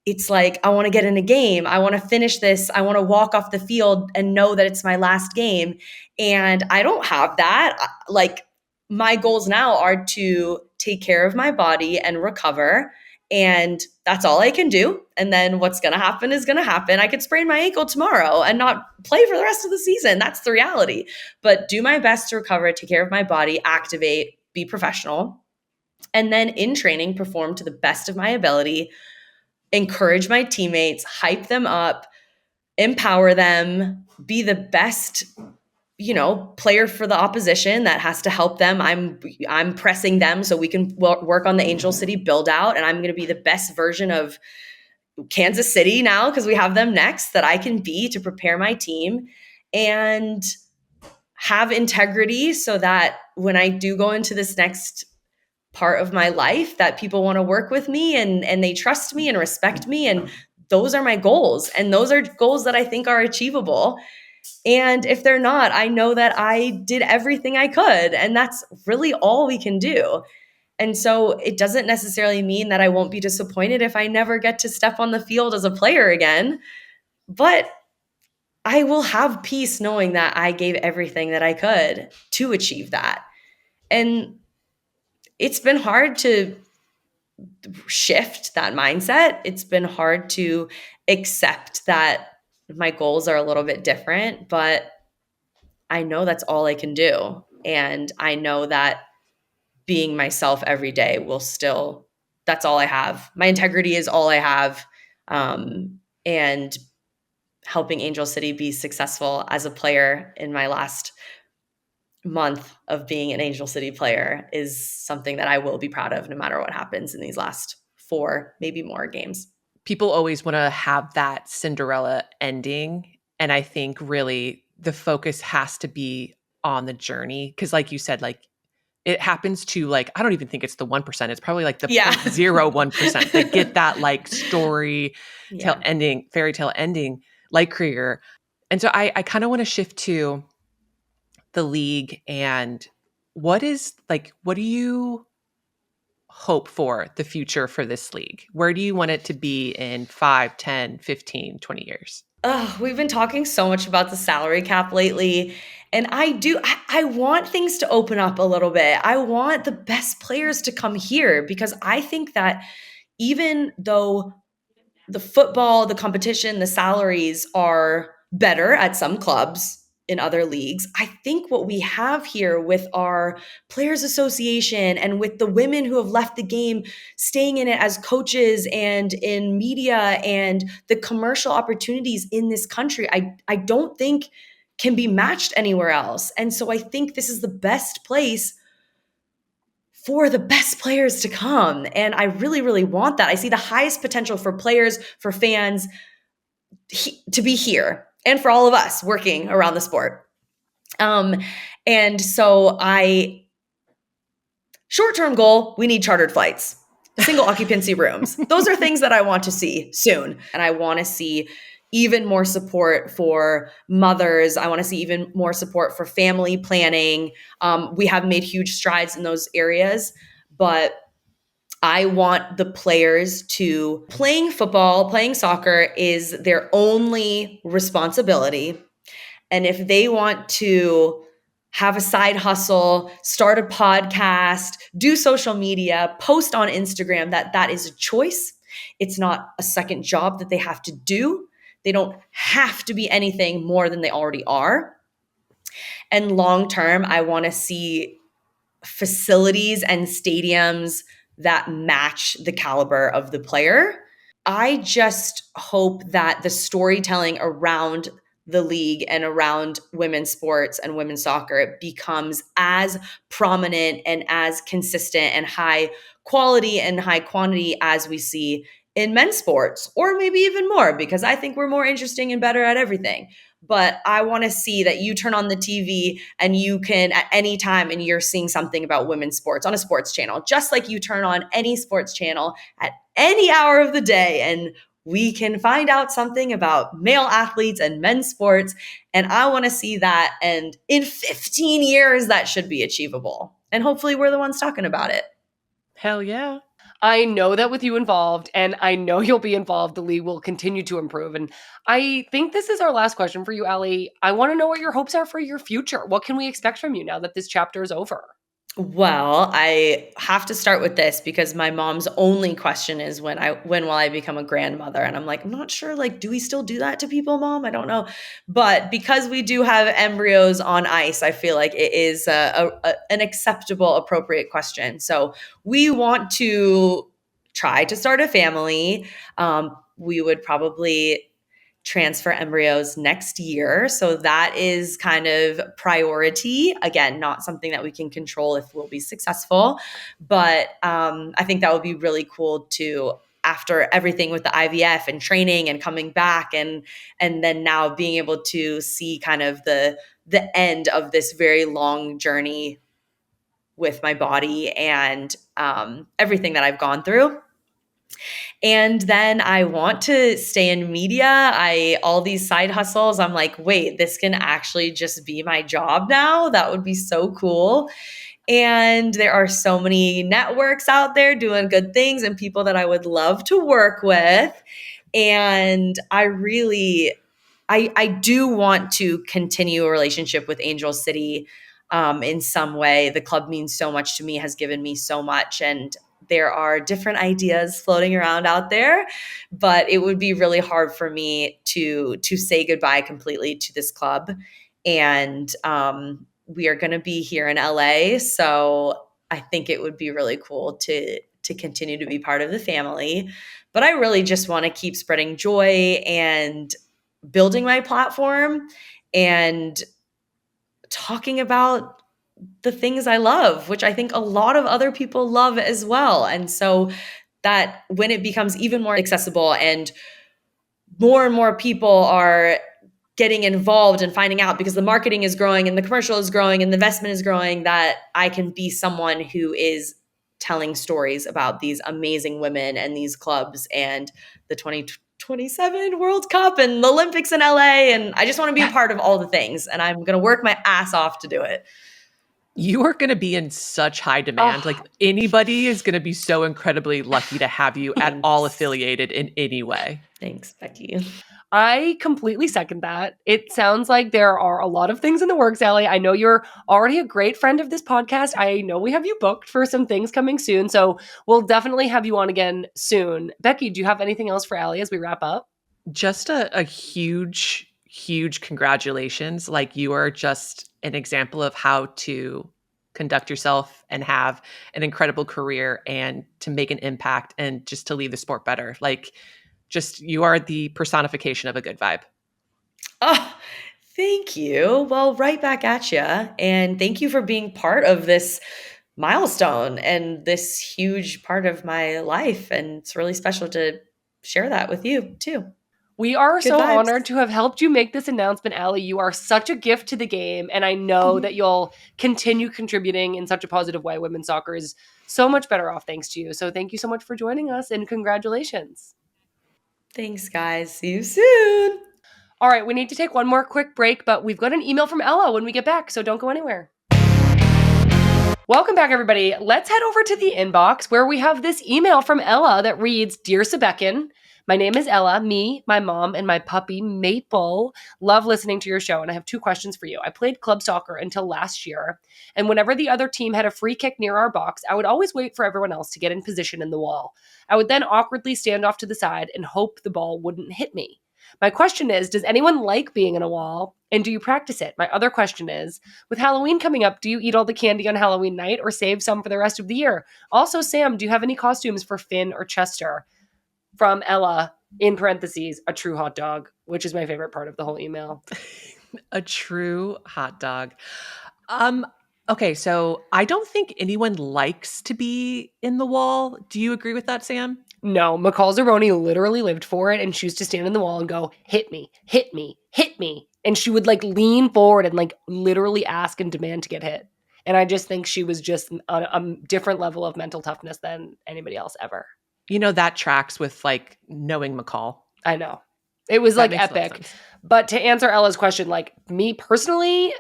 it's like, I want to get in a game. I want to finish this. I want to walk off the field and know that it's my last game. And I don't have that. Like, my goals now are to take care of my body and recover. And that's all I can do. And then what's going to happen is going to happen. I could sprain my ankle tomorrow and not play for the rest of the season. That's the reality. But do my best to recover, take care of my body, activate, be professional. And then in training, perform to the best of my ability, encourage my teammates, hype them up, empower them, be the best, player for the opposition that has to help them. I'm pressing them so we can work on the Angel City build out. And I'm going to be the best version of Kansas City now, because we have them next, that I can be to prepare my team and have integrity, so that when I do go into this next part of my life, that people want to work with me and they trust me and respect me. And those are my goals. And those are goals that I think are achievable. And if they're not, I know that I did everything I could. And that's really all we can do. And so it doesn't necessarily mean that I won't be disappointed if I never get to step on the field as a player again. But I will have peace knowing that I gave everything that I could to achieve that. And it's been hard to shift that mindset. It's been hard to accept that my goals are a little bit different, but I know that's all I can do. And I know that being myself every day that's all I have. My integrity is all I have. And helping Angel City be successful as a player in my last month of being an Angel City player is something that I will be proud of no matter what happens in these last 4, maybe more games. People always want to have that Cinderella ending. And I think really the focus has to be on the journey. Because like you said, like it happens to I don't even think it's the 1%. It's probably like the 0.01% that get that like story tale ending, fairy tale ending like Krieger. And so I kind of want to shift to the league and what do you hope for the future for this league? Where do you want it to be in 5, 10, 15, 20 years? We've been talking so much about the salary cap lately. And I want things to open up a little bit. I want the best players to come here because I think that even though the football, the competition, the salaries are better at some clubs in other leagues, I think what we have here with our Players Association and with the women who have left the game, staying in it as coaches and in media and the commercial opportunities in this country, I don't think can be matched anywhere else. And so I think this is the best place for the best players to come. And I really, really want that. I see the highest potential for players, for fans to be here and for all of us working around the sport. And so short-term goal, we need chartered flights, single occupancy rooms. Those are things that I want to see soon. And I want to see even more support for mothers. I want to see even more support for family planning. We have made huge strides in those areas, but I want the players to playing football, playing soccer is their only responsibility. And if they want to have a side hustle, start a podcast, do social media, post on Instagram, that is a choice. It's not a second job that they have to do. They don't have to be anything more than they already are. And long term, I want to see facilities and stadiums that match the caliber of the player. I just hope that the storytelling around the league and around women's sports and women's soccer becomes as prominent and as consistent and high quality and high quantity as we see in men's sports, or maybe even more, because I think we're more interesting and better at everything. But I want to see that you turn on the TV and you can at any time and you're seeing something about women's sports on a sports channel, just like you turn on any sports channel at any hour of the day and we can find out something about male athletes and men's sports. And I want to see that. And in 15 years, that should be achievable. And hopefully we're the ones talking about it. Hell yeah. I know that with you involved, and I know you'll be involved, the league will continue to improve. And I think this is our last question for you, Allie. I want to know what your hopes are for your future. What can we expect from you now that this chapter is over? Well, I have to start with this because my mom's only question is when will I become a grandmother? And I'm like, I'm not sure, like, do we still do that to people, Mom? I don't know. But because we do have embryos on ice, I feel like it is an acceptable, appropriate question. So we want to try to start a family. We would probably transfer embryos next year. So that is kind of priority. Again, not something that we can control if we'll be successful. But I think that would be really cool to, after everything with the IVF and training and coming back and then now being able to see kind of the end of this very long journey with my body and everything that I've gone through. And then I want to stay in media. All these side hustles, I'm like, wait, this can actually just be my job now. That would be so cool. And there are so many networks out there doing good things and people that I would love to work with. And I do want to continue a relationship with Angel City in some way. The club means so much to me, has given me so much. And there are different ideas floating around out there, but it would be really hard for me to say goodbye completely to this club. And we are going to be here in LA. So I think it would be really cool to continue to be part of the family. But I really just want to keep spreading joy and building my platform and talking about the things I love, which I think a lot of other people love as well. And so that when it becomes even more accessible and more people are getting involved and finding out because the marketing is growing and the commercial is growing and the investment is growing, that I can be someone who is telling stories about these amazing women and these clubs and the 2027 World Cup and the Olympics in LA. And I just want to be a part of all the things. And I'm going to work my ass off to do it. You are going to be in such high demand. Like anybody is going to be so incredibly lucky to have you at all affiliated in any way. Thanks, Becky. I completely second that. It sounds like there are a lot of things in the works, Allie. I know you're already a great friend of this podcast. I know we have you booked for some things coming soon, so we'll definitely have you on again soon. Becky, do you have anything else for Allie as we wrap up? Just a huge, huge congratulations. Like you are just an example of how to conduct yourself and have an incredible career and to make an impact and just to leave the sport better. Like just you are the personification of a good vibe. Oh, thank you. Well, right back at you. And thank you for being part of this milestone and this huge part of my life. And it's really special to share that with you too. We are Good so vibes. honored to have helped you make this announcement, Allie. You are such a gift to the game, and I know that you'll continue contributing in such a positive way. Women's soccer is so much better off thanks to you. So thank you so much for joining us, and congratulations. Thanks, guys. See you soon. All right, we need to take one more quick break, but we've got an email from Ella when we get back, so don't go anywhere. Welcome back, everybody. Let's head over to the inbox where we have this email from Ella that reads, Dear Sebekin, my name is Ella. Me, my mom, and my puppy Maple love listening to your show, and I have 2 questions for you. I played club soccer until last year, and whenever the other team had a free kick near our box, I would always wait for everyone else to get in position in the wall. I would then awkwardly stand off to the side and hope the ball wouldn't hit me. My question is, does anyone like being in a wall, and do you practice it? My other question is, with Halloween coming up, do you eat all the candy on Halloween night or save some for the rest of the year? Also, Sam, do you have any costumes for Finn or Chester? From Ella, in parentheses, a true hot dog, which is my favorite part of the whole email. A true hot dog. Okay, so I don't think anyone likes to be in the wall. Do you agree with that, Sam? No, McCall Zeroni literally lived for it, and she used to stand in the wall and go, hit me, hit me, hit me. And she would like lean forward and like literally ask and demand to get hit. And I just think she was just a different level of mental toughness than anybody else ever. You know, that tracks with like knowing McCall. I know. It was That like makes a lot of epic. sense. But to answer Ella's question, like me personally,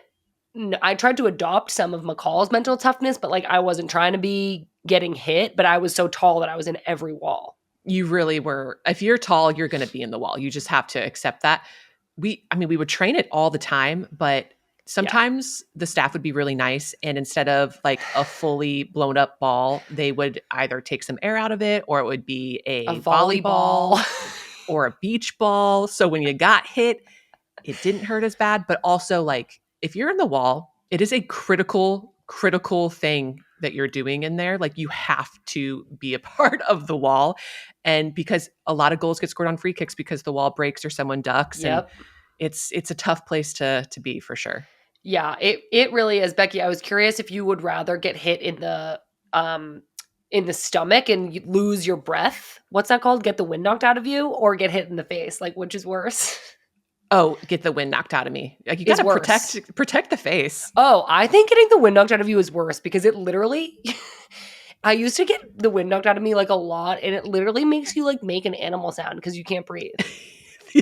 I tried to adopt some of McCall's mental toughness, but like I wasn't trying to be getting hit, but I was so tall that I was in every wall. You really were. If you're tall, you're going to be in the wall. You just have to accept that. We would train it all the time, but sometimes the staff would be really nice. And instead of like a fully blown up ball, they would either take some air out of it, or it would be a volleyball or a beach ball. So when you got hit, it didn't hurt as bad. But also, like, if you're in the wall, it is a critical thing that you're doing in there. Like, you have to be a part of the wall. And because a lot of goals get scored on free kicks because the wall breaks or someone ducks. Yep. And it's a tough place to be, for sure. Yeah, it really is. Becky, I was curious if you would rather get hit in the stomach and you lose your breath. What's that called? Get the wind knocked out of you, or get hit in the face? Like, which is worse? Oh, get the wind knocked out of me. Like, you It's got to worse. protect the face. Oh, I think getting the wind knocked out of you is worse because it literally I used to get the wind knocked out of me like a lot, and it literally makes you like make an animal sound because you can't breathe.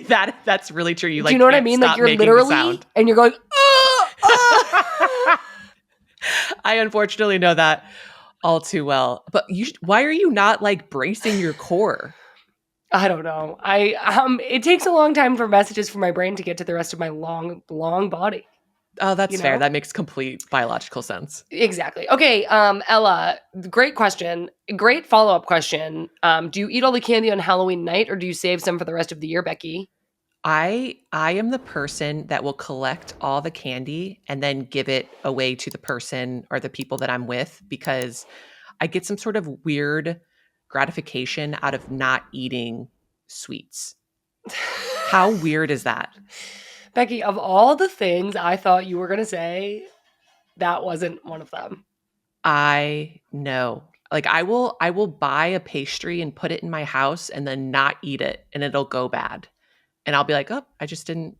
That's really true. You Do you know what I mean? Like, you're literally and you're going, I unfortunately know that all too well. But why are you not like bracing your core? I don't know. It takes a long time for messages from my brain to get to the rest of my long body. Oh, that's You fair. know? That makes complete biological sense. Exactly. Okay, Ella, great question. Great follow-up question. Do you eat all the candy on Halloween night, or do you save some for the rest of the year, Becky? I am the person that will collect all the candy and then give it away to the person or the people that I'm with, because I get some sort of weird gratification out of not eating sweets. How weird is that? Becky, of all the things I thought you were going to say, that wasn't one of them. I know. Like, I will buy a pastry and put it in my house and then not eat it, and it'll go bad. And I'll be like, oh, I just didn't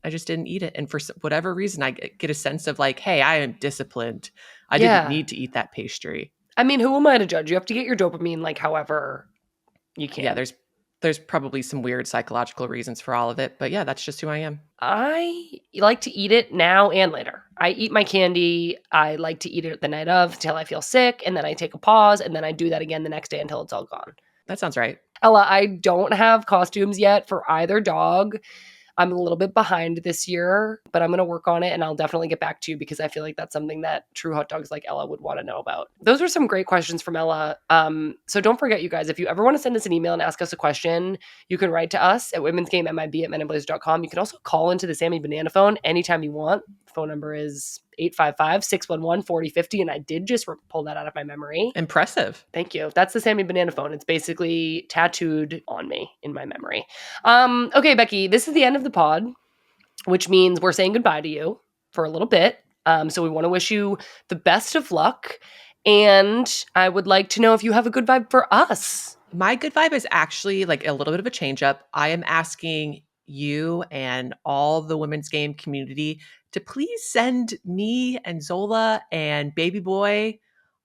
eat it. And for whatever reason, I get a sense of like, hey, I am disciplined. I didn't need to eat that pastry. I mean, who am I to judge? You have to get your dopamine like however you can. Yeah, There's probably some weird psychological reasons for all of it, but yeah, that's just who I am. I like to eat it now and later. I eat my candy. I like to eat it the night of until I feel sick, and then I take a pause, and then I do that again the next day until it's all gone. That sounds right. Ella, I don't have costumes yet for either dog. I'm a little bit behind this year, but I'm going to work on it, and I'll definitely get back to you because I feel like that's something that true hot dogs like Ella would want to know about. Those are some great questions from Ella. So don't forget, you guys, if you ever want to send us an email and ask us a question, you can write to us at womensgamemib@menandblazers.com. You can also call into the Sammy Banana phone anytime you want. Phone number is 855-611-4050, and I did just pull that out of my memory. Impressive. Thank you. That's the Sammy Banana phone. It's basically tattooed on me in my memory. Okay, Becky, this is the end of the pod, which means we're saying goodbye to you for a little bit. So we want to wish you the best of luck, and I would like to know if you have a good vibe for us. My good vibe is actually like a little bit of a change up. I am asking you and all the women's game community to please send me and Zola and baby boy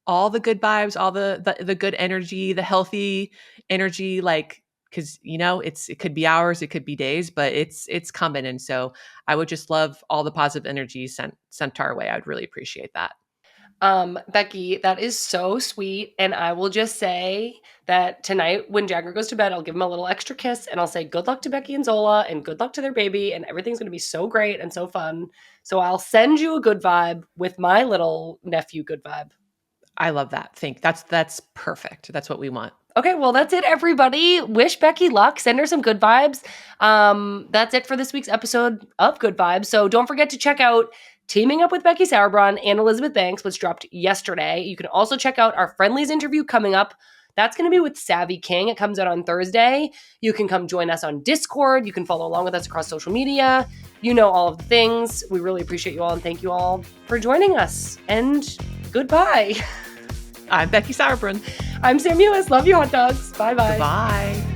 all the good vibes, all the good energy, the healthy energy, like, because it could be hours, it could be days, but it's coming. And so I would just love all the positive energy sent our way. I'd really appreciate that. Becky, that is so sweet. And I will just say that tonight when Jagger goes to bed, I'll give him a little extra kiss and I'll say good luck to Becky and Zola and good luck to their baby, and everything's going to be so great and so fun. So I'll send you a good vibe with my little nephew good vibe. I love that. That's perfect. That's what we want. Okay, well, that's it, everybody. Wish Becky luck. Send her some good vibes. That's it for this week's episode of Good Vibes. So don't forget to check out Teaming Up with Becky Sauerbrunn and Elizabeth Banks, which dropped yesterday. You can also check out our Friendlies interview coming up. That's going to be with Savvy King. It comes out on Thursday. You can come join us on Discord. You can follow along with us across social media. You know all of the things. We really appreciate you all, and thank you all for joining us. And goodbye. I'm Becky Sauerbrunn. I'm Sam Mewis. Love you, hot dogs. Bye-bye. Bye.